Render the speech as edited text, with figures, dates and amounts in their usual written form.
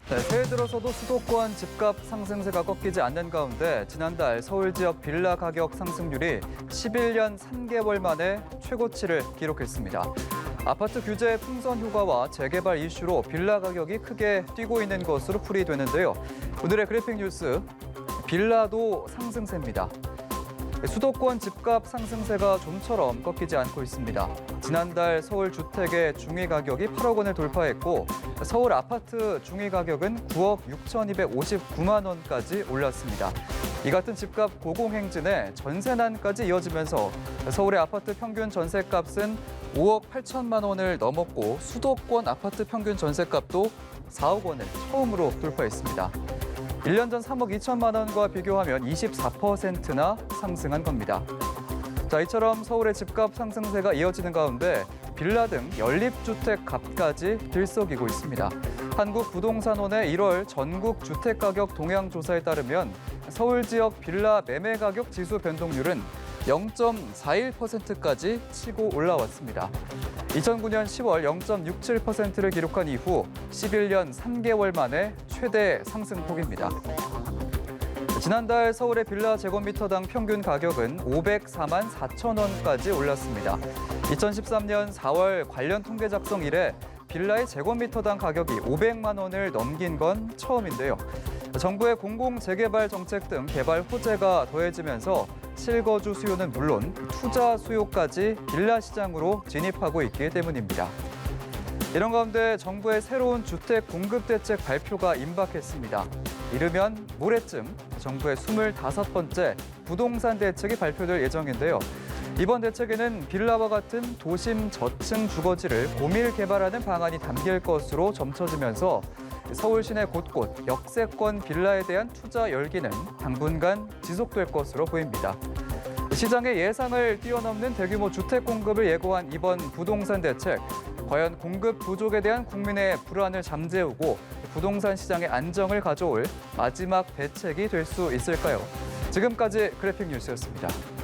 네, 새해 들어서도 수도권 집값 상승세가 꺾이지 않는 가운데 지난달 서울 지역 빌라 가격 상승률이 11년 3개월 만에 최고치를 기록했습니다. 아파트 규제 풍선 효과와 재개발 이슈로 빌라 가격이 크게 뛰고 있는 것으로 풀이되는데요. 오늘의 그래픽 뉴스, 빌라도 상승세입니다. 수도권 집값 상승세가 좀처럼 꺾이지 않고 있습니다. 지난달 서울 주택의 중위 가격이 8억 원을 돌파했고 서울 아파트 중위 가격은 9억 6,259만 원까지 올랐습니다. 이 같은 집값 고공행진에 전세난까지 이어지면서 서울의 아파트 평균 전세값은 5억 8천만 원을 넘었고 수도권 아파트 평균 전세값도 4억 원을 처음으로 돌파했습니다. 1년 전 3억 2천만 원과 비교하면 24%나 상승한 겁니다. 자, 이처럼 서울의 집값 상승세가 이어지는 가운데 빌라 등 연립주택 값까지 들썩이고 있습니다. 한국부동산원의 1월 전국 주택가격 동향조사에 따르면 서울 지역 빌라 매매 가격 지수 변동률은 0.41%까지 치고 올라왔습니다. 2009년 10월 0.67%를 기록한 이후 11년 3개월 만에 최대 상승폭입니다. 지난달 서울의 빌라 제곱미터당 평균 가격은 504만 4천 원까지 올랐습니다. 2013년 4월 관련 통계 작성 이래 빌라의 제곱미터당 가격이 500만 원을 넘긴 건 처음인데요. 정부의 공공재개발 정책 등 개발 호재가 더해지면서 실거주 수요는 물론 투자 수요까지 빌라 시장으로 진입하고 있기 때문입니다. 이런 가운데 정부의 새로운 주택 공급 대책 발표가 임박했습니다. 이르면 모레쯤 정부의 25번째 부동산 대책이 발표될 예정인데요. 이번 대책에는 빌라와 같은 도심 저층 주거지를 고밀 개발하는 방안이 담길 것으로 점쳐지면서 서울 시내 곳곳 역세권 빌라에 대한 투자 열기는 당분간 지속될 것으로 보입니다. 시장의 예상을 뛰어넘는 대규모 주택 공급을 예고한 이번 부동산 대책, 과연 공급 부족에 대한 국민의 불안을 잠재우고 부동산 시장의 안정을 가져올 마지막 대책이 될 수 있을까요? 지금까지 그래픽 뉴스였습니다.